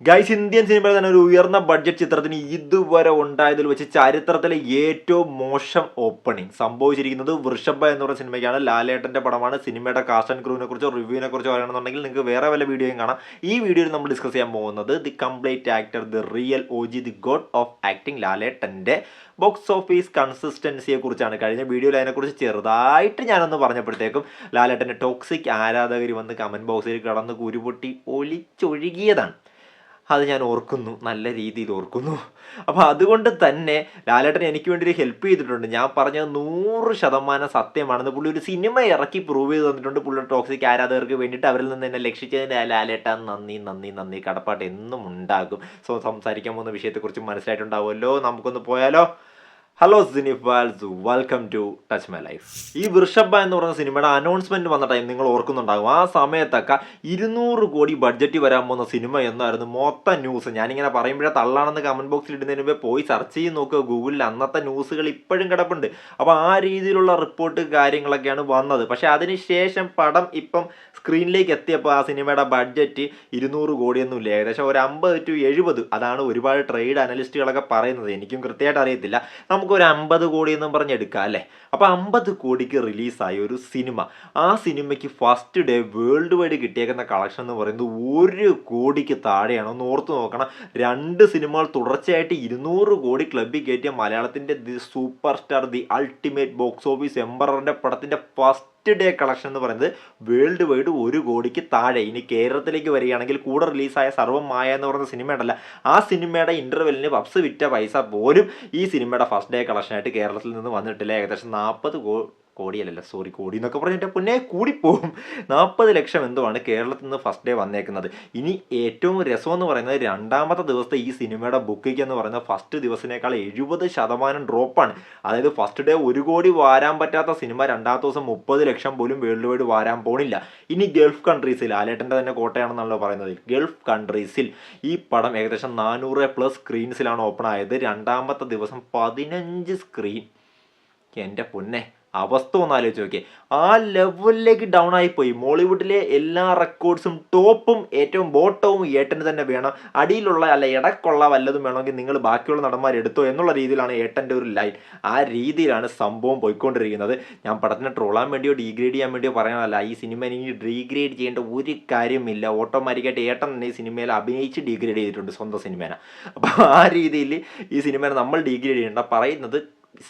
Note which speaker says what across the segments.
Speaker 1: Guys, Indian സിനിമയിൽ തന്നെ ഒരു ഉയർന്ന ബഡ്ജറ്റ് ചിത്രത്തിന് ഇതുവരെ ഉണ്ടായതിൽ വെച്ച് ചരിത്രത്തിലെ ഏറ്റവും മോശം ഓപ്പണിംഗ് സംഭവിച്ചിരിക്കുന്നത് വൃഷഭ എന്ന് പറയുന്ന സിനിമയ്ക്കാണ്. ലാലേട്ടന്റെ പടമാണ്. സിനിമയുടെ കാസ്റ്റ് ആൻഡ് ക്രൂവിനെ കുറിച്ചോ റിവ്യൂവിനെ കുറിച്ചോ പറയണമെന്നുണ്ടെങ്കിൽ നിങ്ങൾക്ക് വേറെ വല്ല വീഡിയോയും കാണാം. ഈ വീഡിയോയിൽ നമ്മൾ ഡിസ്കസ് ചെയ്യാൻ പോകുന്നത് the complete actor, the real OG, the God of acting ലാലേട്ടന്റെ ബോക്സ് ഓഫീസ് കൺസിസ്റ്റൻസിയെ കുറിച്ചാണ്. കഴിഞ്ഞ വീഡിയോയിൽ അതിനെക്കുറിച്ച് ചെറുതായിട്ട് ഞാനൊന്ന് പറഞ്ഞപ്പോഴത്തേക്കും ലാലേട്ടന്റെ ടോക്സിക് ആരാധകർ വന്ന് കമന്റ് ബോക്സിൽ കടന്ന് കുരുപൊട്ടി ഒലിച്ചൊഴുകിയതാണ്. അത് ഞാൻ ഓർക്കുന്നു, നല്ല രീതിയിൽ ഓർക്കുന്നു. അപ്പോൾ അതുകൊണ്ട് തന്നെ ലാലേട്ടൻ എനിക്ക് വേണ്ടി ഒരു ഹെൽപ്പ് ചെയ്തിട്ടുണ്ട്. ഞാൻ പറഞ്ഞത് 100% സത്യമാണെന്ന് പുള്ളി ഒരു സിനിമ ഇറക്കി പ്രൂവ് ചെയ്ത് തന്നിട്ടുണ്ട്. പുള്ളിയുടെ ടോക്സിക് ആരാധകർക്ക് വേണ്ടിയിട്ട് അവരിൽ നിന്ന് എന്നെ രക്ഷിച്ചതിന് ലാലേട്ടൻ നന്ദി നന്ദി നന്ദി. കടപ്പാട്ട് എന്നും ഉണ്ടാകും. സോ സംസാരിക്കാൻ പോകുന്ന വിഷയത്തെക്കുറിച്ച് മനസ്സിലായിട്ടുണ്ടാവുമല്ലോ. നമുക്കൊന്ന് പോയാലോ? Hello cinephiles, welcome to touch my life. ഈ വൃഷഭ എന്ന് പറയുന്ന സിനിമയുടെ അനൗൺസ്മെന്റ് വന്ന ടൈം നിങ്ങൾ ഓർക്കുന്നുണ്ടാകും. ആ സമയത്തൊക്കെ 200 കോടി ബഡ്ജറ്റ് വരാൻ പോകുന്ന സിനിമ എന്നായിരുന്നു മൊത്തം ന്യൂസ്. ഞാനിങ്ങനെ പറയുമ്പോഴേ തള്ളാണെന്ന് കമന്റ് ബോക്സിൽ ഇടുന്നതിന് മുമ്പേ പോയി സെർച്ച് ചെയ്ത് നോക്കുക ഗൂഗിളിൽ. അന്നത്തെ ന്യൂസുകൾ ഇപ്പോഴും കിടപ്പുണ്ട്. അപ്പോൾ ആ രീതിയിലുള്ള റിപ്പോർട്ട് കാര്യങ്ങളൊക്കെയാണ് വന്നത്. പക്ഷേ അതിനുശേഷം പടം ഇപ്പം സ്ക്രീനിലേക്ക് എത്തിയപ്പോൾ ആ സിനിമയുടെ ബഡ്ജറ്റ് 200 കോടിയൊന്നുമില്ല, ഏകദേശം ഒരു 50 to 70. അതാണ് ഒരുപാട് ട്രേഡ് അനലിസ്റ്റുകളൊക്കെ പറയുന്നത്. എനിക്കും കൃത്യമായിട്ട് അറിയത്തില്ല. നമുക്കൊരു 50 കോടി എന്നും പറഞ്ഞെടുക്കാം അല്ലേ. അപ്പോൾ 50 കോടിക്ക് റിലീസായ ഒരു സിനിമ, ആ സിനിമയ്ക്ക് ഫസ്റ്റ് ഡേ വേൾഡ് വൈഡ് കിട്ടിയേക്കുന്ന കളക്ഷൻ എന്ന് പറയുന്നത് 1 കോടിക്ക് താഴെയാണ്. ഒന്ന് ഓർത്ത് നോക്കണം. 2 സിനിമകൾ തുടർച്ചയായിട്ട് 200 കോടി ക്ലബ്ബിൽ കയറ്റിയ മലയാളത്തിൻ്റെ the superstar, the ultimate box office എംപററിൻ്റെ പടത്തിൻ്റെ ഫസ്റ്റ് ഡേ കളക്ഷൻ എന്ന് പറയുന്നത് വേൾഡ് വൈഡ് 1 കോടിക്ക് താഴെ. ഇനി കേരളത്തിലേക്ക് വരികയാണെങ്കിൽ കൂടെ റിലീസായ സർവ്വം മായ എന്ന് പറയുന്ന സിനിമ ഉണ്ടല്ല, ആ സിനിമയുടെ ഇൻ്റർവെല്ലിന് പബ്സ് വിറ്റ പൈസ പോലും ഈ സിനിമയുടെ ഫസ്റ്റ് ഡേ കളക്ഷനായിട്ട് കേരളത്തിൽ നിന്ന് വന്നിട്ടില്ല. ഏകദേശം 40 കോടിയല്ലല്ലോ, സോറി, കോടി എന്നൊക്കെ പറഞ്ഞിട്ട് പിന്നെ കൂടിപ്പോവും. 40 ലക്ഷം എന്തോ ആണ് കേരളത്തിൽ നിന്ന് ഫസ്റ്റ് ഡേ വന്നേക്കുന്നത്. ഇനി ഏറ്റവും രസമെന്ന് പറയുന്നത് രണ്ടാമത്തെ ദിവസത്തെ ഈ സിനിമയുടെ ബുക്കിംഗ് എന്ന് പറയുന്നത് ഫസ്റ്റ് ദിവസത്തിനേക്കാൾ 70% ഡ്രോപ്പാണ്. അതായത് ഫസ്റ്റ് ഡേ 1 കോടി വാരാൻ പറ്റാത്ത സിനിമ രണ്ടാമത്തെ ദിവസം 30 ലക്ഷം പോലും വേൾഡ് വൈഡ് വാരാൻ പോണില്ല. ഇനി ഗൾഫ് കൺട്രീസിൽ, ലാലേട്ടൻ്റെ തന്നെ കോട്ടയാണെന്നാണല്ലോ പറയുന്നത്, ഗൾഫ് കൺട്രീസിൽ ഈ പടം ഏകദേശം 400+ സ്ക്രീൻസിലാണ് ഓപ്പൺ ആയത്. രണ്ടാമത്തെ ദിവസം 15 സ്ക്രീൻ. എൻ്റെ പൊന്നെ, അവസ്ഥ ഒന്ന് ആലോചിച്ച് നോക്കിയേ. ആ ലെവലിലേക്ക് ഡൗൺ ആയിപ്പോയി. മോളിവുഡിലെ എല്ലാ റെക്കോർഡ്സും ടോപ്പും ഏറ്റവും ബോട്ടവും ഏട്ടന് തന്നെ വേണം. അടിയിലുള്ള അല്ല ഇടക്കുള്ള വല്ലതും വേണമെങ്കിൽ നിങ്ങൾ ബാക്കിയുള്ള നടന്മാർ എടുത്തോ എന്നുള്ള രീതിയിലാണ് ഏട്ടൻ്റെ ഒരു ലൈൻ. ആ രീതിയിലാണ് സംഭവം പോയിക്കൊണ്ടിരിക്കുന്നത്. ഞാൻ പടത്തിനെ ട്രോളാൻ വേണ്ടിയോ ഡീഗ്രേഡ് ചെയ്യാൻ വേണ്ടിയോ പറയാനല്ല. ഈ സിനിമ ഇനി ഡീഗ്രേഡ് ചെയ്യേണ്ട ഒരു കാര്യമില്ല. ഓട്ടോമാറ്റിക്കായിട്ട് ഏട്ടൻ തന്നെ ഈ സിനിമയിൽ അഭിനയിച്ച് ഡീഗ്രേഡ് ചെയ്തിട്ടുണ്ട് സ്വന്തം സിനിമേനെ. അപ്പോൾ ആ രീതിയിൽ ഈ സിനിമേനെ നമ്മൾ ഡീഗ്രേഡ് ചെയ്യേണ്ട. പറയുന്നത്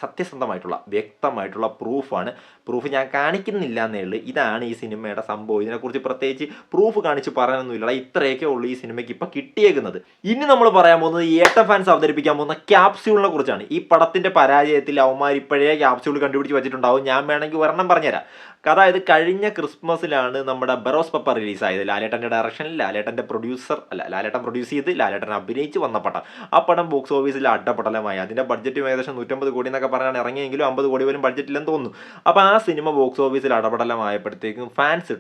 Speaker 1: സത്യസന്ധമായിട്ടുള്ള വ്യക്തമായിട്ടുള്ള പ്രൂഫാണ്. പ്രൂഫ് ഞാൻ കാണിക്കുന്നില്ല എന്നേ ഉള്ളൂ. ഇതാണ് ഈ സിനിമയുടെ സംഭവം. ഇതിനെക്കുറിച്ച് പ്രത്യേകിച്ച് പ്രൂഫ് കാണിച്ച് പറയാനൊന്നുമില്ല. ഇത്രയൊക്കെ ഉള്ളൂ ഈ സിനിമയ്ക്ക് ഇപ്പം കിട്ടിയേക്കുന്നത്. ഇനി നമ്മൾ പറയാൻ പോകുന്നത് ഏട്ടൻ ഫാൻസ് അവതരിപ്പിക്കാൻ പോകുന്ന ക്യാപ്സ്യൂളിനെ കുറിച്ചാണ്. ഈ പടത്തിൻ്റെ പരാജയത്തിൽ അവന്മാർ ഇപ്പോഴേ ക്യാപ്സ്യൂൾ കണ്ടുപിടിച്ച് വെച്ചിട്ടുണ്ടാവും. ഞാൻ വേണമെങ്കിൽ ഒരെണ്ണം പറഞ്ഞുതരാം. അതായത് കഴിഞ്ഞ ക്രിസ്മസിലാണ് നമ്മുടെ ബെറോസ് പപ്പ റിലീസായത്. ലാലേട്ടൻ്റെ ഡയറക്ഷനിൽ, ലാലേട്ടൻ പ്രൊഡ്യൂസ് ചെയ്ത് ലാലേട്ടൻ അഭിനയിച്ച് വന്ന പടം. ആ പടം ബോക്സ് ഓഫീസിൽ അഡ്ഡപടലമായി. അതിൻ്റെ ബഡ്ജറ്റ് ഏകദേശം 150 കോടി എന്നൊക്കെ പറഞ്ഞാണ് ഇറങ്ങിയെങ്കിലും 50 കോടി പോലും ബഡ്ജറ്റില്ലെന്ന് തോന്നുന്നു. അപ്പോൾ ആ സിനിമ ബോക്സ് ഓഫീസിൽ അടപടലമായപ്പോഴത്തേക്കും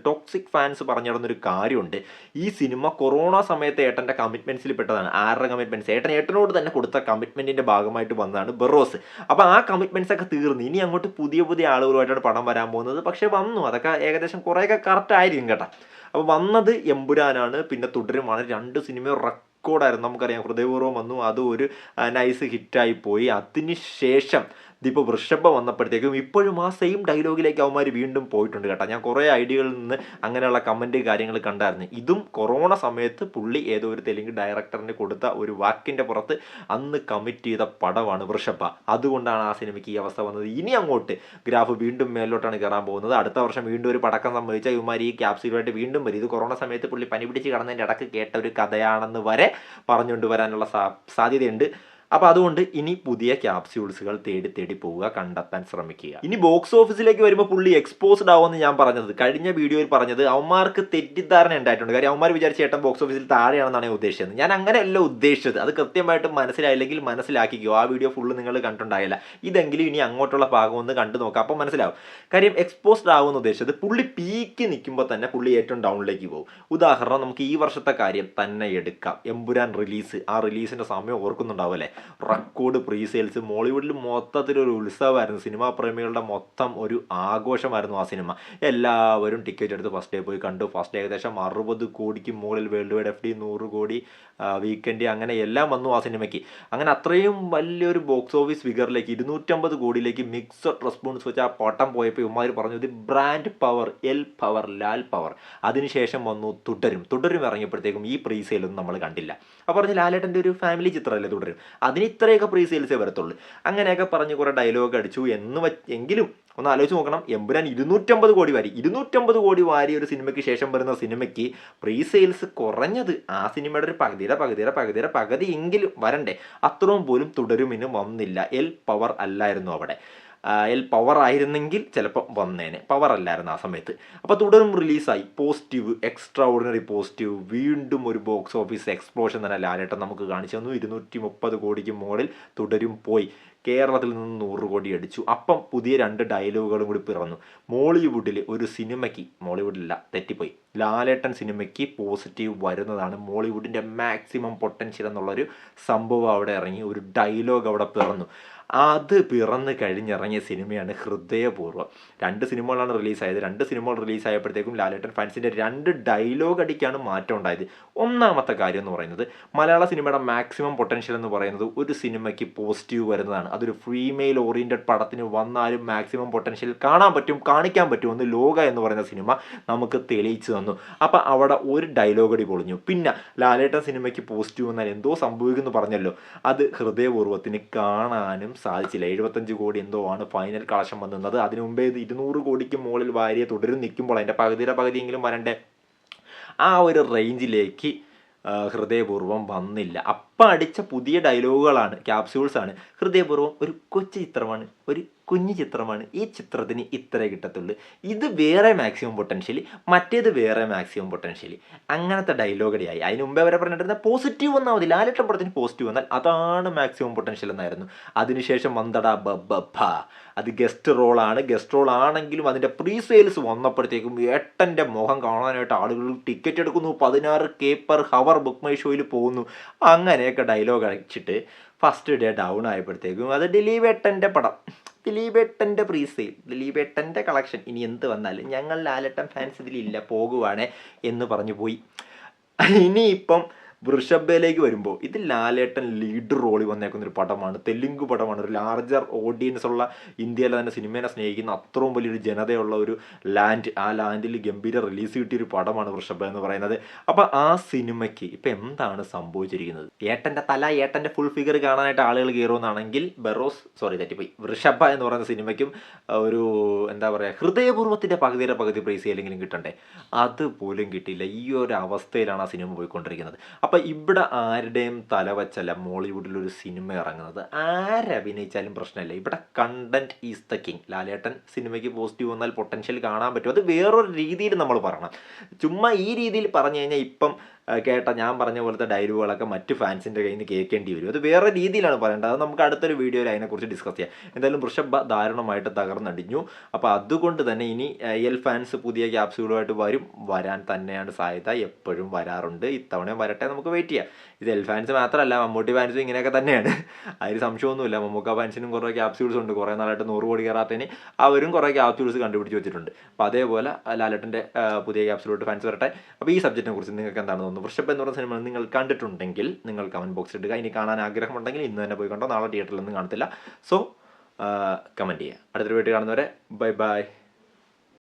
Speaker 1: ടോക്സിക് ഫാൻസ് പറഞ്ഞു നടന്നൊരു കാര്യമുണ്ട്. ഈ സിനിമ കൊറോണ സമയത്ത് ഏട്ടൻ്റെ കമ്മിറ്റ്മെൻറ്റ്സിൽ പെട്ടതാണ്. ആരുടെ കമ്മിറ്റ്മെൻറ്റ്സ്? ഏട്ടനോട് തന്നെ കൊടുത്ത കമ്മിറ്റ്മെൻറ്റിൻ്റെ ഭാഗമായിട്ട് വന്നതാണ് ബെറോസ്. അപ്പോൾ ആ കമ്മിറ്റ്മെൻറ്റ്സ് ഒക്കെ തീർന്നു. ഇനി അങ്ങോട്ട് പുതിയ ആളുകളുമായിട്ടാണ് പടം വരാൻ പോകുന്നത്. പക്ഷേ വന്നു, അതൊക്കെ ഏകദേശം കുറേയൊക്കെ കറക്റ്റ് ആയിരിക്കും കേട്ടോ. അപ്പോൾ വന്നത് എമ്പുരാനാണ്, പിന്നെ തുടരുമാണ്. 2 സിനിമയും റെക്കോർഡായിരുന്നു. നമുക്കറിയാം, ഹൃദയപൂർവ്വം വന്നു, അത് ഒരു നൈസ് ഹിറ്റായി പോയി. അതിനുശേഷം ഇതിപ്പോൾ വൃഷഭ വന്നപ്പോഴത്തേക്കും ഇപ്പോഴും ആ സെയിം ഡയലോഗിലേക്ക് അവന്മാർ വീണ്ടും പോയിട്ടുണ്ട് കേട്ടോ. ഞാൻ കുറേ ഐഡിയകളിൽ നിന്ന് അങ്ങനെയുള്ള കമൻറ്റ് കാര്യങ്ങൾ കണ്ടായിരുന്നു. ഇതും കൊറോണ സമയത്ത് പുള്ളി ഏതോ ഒരു തെലുങ്ക് ഡയറക്ടറിന് കൊടുത്ത ഒരു വാക്കിൻ്റെ പുറത്ത് അന്ന് കമ്മിറ്റ് ചെയ്ത പടമാണ് വൃഷഭ. അതുകൊണ്ടാണ് ആ സിനിമയ്ക്ക് ഈ അവസ്ഥ വന്നത്. ഇനി അങ്ങോട്ട് ഗ്രാഫ് വീണ്ടും മേലോട്ടാണ് കയറാൻ പോകുന്നത്. അടുത്ത വർഷം വീണ്ടും ഒരു പടക്കം സംഭവിച്ചാൽ ഇവന്മാർ ഈ ക്യാപ്സ്യൂളുമായിട്ട് വീണ്ടും വരും. ഇത് കൊറോണ സമയത്ത് പുള്ളി പനി പിടിച്ച് കിടന്നതിൻ്റെ ഇടയ്ക്ക് കേട്ട ഒരു കഥയാണെന്ന് വരെ പറഞ്ഞുകൊണ്ട് വരാനുള്ള സാധ്യതയുണ്ട്. അപ്പോൾ അതുകൊണ്ട് ഇനി പുതിയ ക്യാപ്സ്യൂൾസുകൾ തേടി പോവുക, കണ്ടെത്താൻ ശ്രമിക്കുക. ഇനി ബോക്സ് ഓഫീസിലേക്ക് വരുമ്പോൾ പുള്ളി എക്സ്പോസ്ഡ് ആവുമെന്ന് ഞാൻ പറഞ്ഞത് കഴിഞ്ഞ വീഡിയോയിൽ പറഞ്ഞത് അവന്മാർക്ക് തെറ്റിദ്ധാരണ ഉണ്ടായിട്ടുണ്ട്. കാര്യം അവന്മാർ വിചാരിച്ച ഏട്ടൻ ബോക്സ് ഓഫീസിൽ താഴെയാണെന്നാണ് ഞാൻ ഉദ്ദേശിച്ചത്. ഞാൻ അങ്ങനെയല്ല ഉദ്ദേശിച്ചത്. അത് കൃത്യമായിട്ട് മനസ്സിലായില്ലെങ്കിൽ മനസ്സിലാക്കിക്കോ. ആ വീഡിയോ ഫുള്ള് നിങ്ങൾ കണ്ടിട്ടുണ്ടായില്ല. ഇതെങ്കിലും ഇനി അങ്ങോട്ടുള്ള ഭാഗം ഒന്ന് കണ്ടു നോക്കാം, അപ്പോൾ മനസ്സിലാവും. കാര്യം എക്സ്പോസ്ഡ് ആവുമെന്ന് ഉദ്ദേശിച്ചത് പുള്ളി പീക്ക് നിൽക്കുമ്പോൾ തന്നെ പുള്ളി ഏറ്റവും ഡൗണിലേക്ക് പോകും. ഉദാഹരണം നമുക്ക് ഈ വർഷത്തെ കാര്യം തന്നെ എടുക്കാം. എമ്പുരാൻ റിലീസ്, ആ റിലീസിൻ്റെ സമയം ഓർക്കുന്നുണ്ടാവും അല്ലേ? Record pre sales. മോളിവുഡിൽ മൊത്തത്തിലൊരു ഉത്സവമായിരുന്നു. സിനിമാ പ്രേമികളുടെ മൊത്തം ഒരു ആഘോഷമായിരുന്നു ആ സിനിമ. എല്ലാവരും ടിക്കറ്റ് എടുത്ത് ഫസ്റ്റ് ഡേ പോയി കണ്ടു. ഫസ്റ്റ് ഡേ ഏകദേശം 60 കോടിക്ക് മുകളിൽ വേൾഡ് വൈഡ് FD 100 കോടി വീക്കെൻഡ് അങ്ങനെ എല്ലാം വന്നു ആ സിനിമയ്ക്ക്. അങ്ങനെ അത്രയും വലിയൊരു ബോക്സ് ഓഫീസ് ഫിഗറിലേക്ക് 250 കോടിയിലേക്ക് മിക്സഡ് റെസ്പോൺസ് വെച്ച് ആ പട്ടം പോയപ്പോൾ ഇവന്മാർ പറഞ്ഞു ഇത് brand power, L power, Lal power. അതിനുശേഷം വന്നു തുടരും ഇറങ്ങിയപ്പോഴത്തേക്കും ഈ പ്രീ സെയിലൊന്നും നമ്മൾ കണ്ടില്ല. അപ്പോൾ പറഞ്ഞ് ലാലേട്ടൻ്റെ ഒരു ഫാമിലി ചിത്രമല്ലേ തുടരും, അതിന് ഇത്രയൊക്കെ പ്രീ സെയിൽസേ വരത്തുള്ളൂ. അങ്ങനെയൊക്കെ പറഞ്ഞ് കുറേ ഡയലോഗ് അടിച്ചു എങ്കിലും ഒന്ന് ആലോചിച്ച് നോക്കണം, എമ്പുരാൻ 250 കോടി വാരി, 250 കോടി വാരി ഒരു സിനിമയ്ക്ക് ശേഷം വരുന്ന സിനിമയ്ക്ക് പ്രീ സെയിൽസ് കുറഞ്ഞത് ആ സിനിമയുടെ ഒരു പകുതി എങ്കിലും വരണ്ടേ. അത്രയും പോലും തുടരുമിന് വന്നില്ല. എൽ പവർ അല്ലായിരുന്നു അവിടെ. എൽ പവർ ആയിരുന്നെങ്കിൽ ചിലപ്പോൾ വന്നേനെ, പവർ അല്ലായിരുന്നു ആ സമയത്ത്. അപ്പോൾ തുടരും റിലീസായി, പോസിറ്റീവ്, എക്സ്ട്രാ ഓർഡിനറി പോസിറ്റീവ്. വീണ്ടും ഒരു ബോക്സ് ഓഫീസ് എക്സ്പ്ലോഷൻ തന്നെ ലാലേട്ടൻ നമുക്ക് കാണിച്ചു തന്നു. 230 കോടിക്ക് മുകളിൽ തുടരും പോയി. കേരളത്തിൽ നിന്ന് 100 കോടി അടിച്ചു. അപ്പം പുതിയ 2 ഡയലോഗുകളും കൂടി പിറന്നു. മോളിവുഡിൽ ഒരു സിനിമയ്ക്ക്, മോളിവുഡിലല്ല തെറ്റിപ്പോയി, ലാലേട്ടൻ സിനിമയ്ക്ക് പോസിറ്റീവ് വരുന്നതാണ് മോളിവുഡിൻ്റെ മാക്സിമം പൊട്ടൻഷ്യൽ എന്നുള്ളൊരു സംഭവം അവിടെ ഇറങ്ങി, ഒരു ഡയലോഗ് അവിടെ പിറന്നു. അത് പിറന്ന് കഴിഞ്ഞിറങ്ങിയ സിനിമയാണ് ഹൃദയപൂർവ്വം. 2 സിനിമകളാണ് റിലീസായത്. 2 സിനിമകൾ റിലീസായപ്പോഴത്തേക്കും ലാലേട്ടൻ ഫാൻസിൻ്റെ 2 ഡയലോഗ് അടിക്കാണ് മാറ്റം ഉണ്ടായത്. ഒന്നാമത്തെ കാര്യം എന്ന് പറയുന്നത്, മലയാള സിനിമയുടെ മാക്സിമം പൊട്ടൻഷ്യൽ എന്ന് പറയുന്നത് ഒരു സിനിമയ്ക്ക് പോസിറ്റീവ് വരുന്നതാണ്. അതൊരു ഫീമെയിൽ ഓറിയൻറ്റഡ് പടത്തിന് വന്നാലും മാക്സിമം പൊട്ടൻഷ്യൽ കാണിക്കാൻ പറ്റുമെന്ന് ലോക എന്ന് പറയുന്ന സിനിമ നമുക്ക് തെളിയിച്ചു തന്നു. അപ്പം അവിടെ ഒരു ഡയലോഗ് അടി പൊളിഞ്ഞു. പിന്നെ ലാലേട്ടൻ സിനിമയ്ക്ക് പോസിറ്റീവ് വന്നാൽ എന്തോ സംഭവിക്കുമെന്ന് പറഞ്ഞല്ലോ, അത് ഹൃദയപൂർവ്വത്തിന് കാണാനും സാധിച്ചില്ല. 75 കോടി എന്തോ ആണ് ഫൈനൽ കളക്ഷൻ വന്നത്. അതിനു മുമ്പേ 200 കോടിക്ക് മുകളിൽ വാരിയ തുടരും നിൽക്കുമ്പോൾ അതിൻ്റെ പകുതിയെങ്കിലും വരണ്ടേ. ആ ഒരു റേഞ്ചിലേക്ക് ഹൃദയപൂർവ്വം വന്നില്ല. അപ്പം അടിച്ച പുതിയ ഡയലോഗുകളാണ്, ക്യാപ്സ്യൂൾസാണ്. ഹൃദയപൂർവ്വം ഒരു കൊച്ചു ചിത്രമാണ്, ഒരു കുഞ്ഞു ചിത്രമാണ്. ഈ ചിത്രത്തിന് ഇത്രേ കിട്ടത്തുള്ളൂ. ഇത് വേറെ മാക്സിമം പൊട്ടൻഷ്യൽ, മറ്റേത് വേറെ മാക്സിമം പൊട്ടൻഷ്യൽ. അങ്ങനത്തെ ഡയലോഗടിയായി. അതിന് മുമ്പേ വരെ പറഞ്ഞിട്ടുള്ള പോസിറ്റീവ് വന്നാൽ മതി, ലാലേട്ടൻ പടത്തിന് പോസിറ്റീവ് വന്നാൽ അതാണ് മാക്സിമം പൊട്ടൻഷ്യൽ എന്നായിരുന്നു. അതിനുശേഷം വന്നടാ ബബ്ബ, അത് ഗസ്റ്റ് റോൾ ആണെങ്കിലും അതിൻ്റെ പ്രീ സെയിൽസ് വന്നപ്പോഴത്തേക്കും ഏട്ടൻ്റെ മുഖം കാണാനായിട്ട് ആളുകൾ ടിക്കറ്റ് എടുക്കുന്നു. 16K per hour book my ഷോയിൽ പോകുന്നു. അങ്ങനെയൊക്കെ ഡയലോഗ് അടിച്ചിട്ട് ഫസ്റ്റ് ഡേ ഡൗൺ ആയപ്പോഴത്തേക്കും അത് ദിലീപേട്ടൻ്റെ പടം, ദിലീപേട്ടൻ്റെ പ്രീ സെയിൽ, ദിലീപേട്ടൻ്റെ കളക്ഷൻ, ഇനി എന്ത് വന്നാലും ഞങ്ങൾ ലാലേട്ടൻ ഫാൻസ് ഇതിലില്ല, പോകുവാണേ എന്ന് പറഞ്ഞു പോയി. ഇനിയിപ്പം വൃഷഭയിലേക്ക് വരുമ്പോൾ ഇത് ലാലേട്ടൻ ലീഡ് റോളിൽ വന്നേക്കുന്നൊരു പടമാണ്, തെലുങ്ക് പടമാണ്. ഒരു ലാർജർ ഓഡിയൻസ് ഉള്ള, ഇന്ത്യയിലെ തന്നെ സിനിമേനെ സ്നേഹിക്കുന്ന അത്രയും വലിയൊരു ജനതയുള്ള ഒരു ലാൻഡ്, ആ ലാൻഡിൽ ഗംഭീര റിലീസ് കിട്ടിയൊരു പടമാണ് വൃഷഭ എന്ന് പറയുന്നത്. അപ്പോൾ ആ സിനിമയ്ക്ക് ഇപ്പം എന്താണ് സംഭവിച്ചിരിക്കുന്നത്? ഏട്ടൻ്റെ ഫുൾ ഫിഗർ കാണാനായിട്ട് ആളുകൾ കയറുമെന്നാണെങ്കിൽ വൃഷഭ എന്ന് പറയുന്ന സിനിമയ്ക്കും ഒരു എന്താ പറയുക, ഹൃദയപൂർവ്വത്തിൻ്റെ പകുതി പ്രൈസ് അല്ലെങ്കിലും കിട്ടണ്ടേ, അതുപോലും കിട്ടിയില്ല. ഈ ഒരു അവസ്ഥയിലാണ് ആ സിനിമ പോയിക്കൊണ്ടിരിക്കുന്നത്. അപ്പം ഇവിടെ ആരുടെയും തല വച്ചല്ല മോളിവുഡിലൊരു സിനിമ ഇറങ്ങുന്നത്. ആരഭിനയിച്ചാലും പ്രശ്നമില്ല. ഇവിടെ കണ്ടന്റ് ഈസ് ദ കിങ്. ലാലേട്ടൻ സിനിമയ്ക്ക് പോസിറ്റീവ് വന്നാൽ പൊട്ടൻഷ്യൽ കാണാൻ പറ്റും. അത് വേറൊരു രീതിയിൽ നമ്മൾ പറയണം. ചുമ്മാ ഈ രീതിയിൽ പറഞ്ഞു കഴിഞ്ഞാൽ ഇപ്പം ഞാൻ പറഞ്ഞ പോലത്തെ ഡയലോഗുകളൊക്കെ മറ്റ് ഫാൻസിൻ്റെ കയ്യിൽ നിന്ന് കേൾക്കേണ്ടി വരും. അത് വേറെ രീതിയിലാണ് പറയേണ്ടത്. അത് നമുക്ക് അടുത്തൊരു വീഡിയോയിൽ അതിനെക്കുറിച്ച് ഡിസ്കസ് ചെയ്യാം. എന്തായാലും വൃഷഭ ദാരുണമായിട്ട് തകർന്നടിഞ്ഞു. അപ്പോൾ അതുകൊണ്ട് തന്നെ ഇനി എൽ ഫാൻസ് പുതിയ ക്യാപ്സ്യൂളുമായിട്ട് വരാൻ തന്നെയാണ് സാധ്യത. എപ്പോഴും വരാറുണ്ട്, ഇത്തവണയും വരട്ടെ, നമുക്ക് വെയിറ്റ് ചെയ്യാം. ഇത് എൽ ഫാൻസ് മാത്രമല്ല, മമ്മൂട്ടി ഫാൻസും ഇങ്ങനെയൊക്കെ തന്നെയാണ്. അതിൽ സംശയമൊന്നുമില്ല. മമ്മൂക്ക ഫാൻസിനും കുറേ ക്യാപ്സ്യൂൾസ് ഉണ്ട്. കുറേ നാളായിട്ട് 100 കോടി കയറാത്തതിന് അവരും കുറേ ക്യാപ്സ്യൂൾസ് കണ്ടുപിടിച്ച് വെച്ചിട്ടുണ്ട്. അപ്പോൾ അതേപോലെ ലാലേട്ടൻ്റെ പുതിയ ക്യാപ്സ്യൂളോട്ട് ഫാൻസ് വരട്ടെ. അപ്പോൾ ഈ സബ്ജക്റ്റിനെ കുറിച്ച് നിങ്ങൾക്ക് എന്താണ് തോന്നുന്നത്? വൃഷഭ എന്ന് പറയുന്ന സിനിമ നിങ്ങൾ കണ്ടിട്ടുണ്ടെങ്കിൽ നിങ്ങൾ കമൻറ്റ് ബോക്സിൽ ഇടുക. ഇനി കാണാൻ ആഗ്രഹമുണ്ടെങ്കിൽ ഇന്ന് തന്നെ പോയി കണ്ടോ, നാളെ തിയേറ്ററിലൊന്നും കാണത്തില്ല. സോ കമൻറ്റ് ചെയ്യുക. അടുത്തൊരു വീഡിയോ കാണുന്നവരെ ബൈ.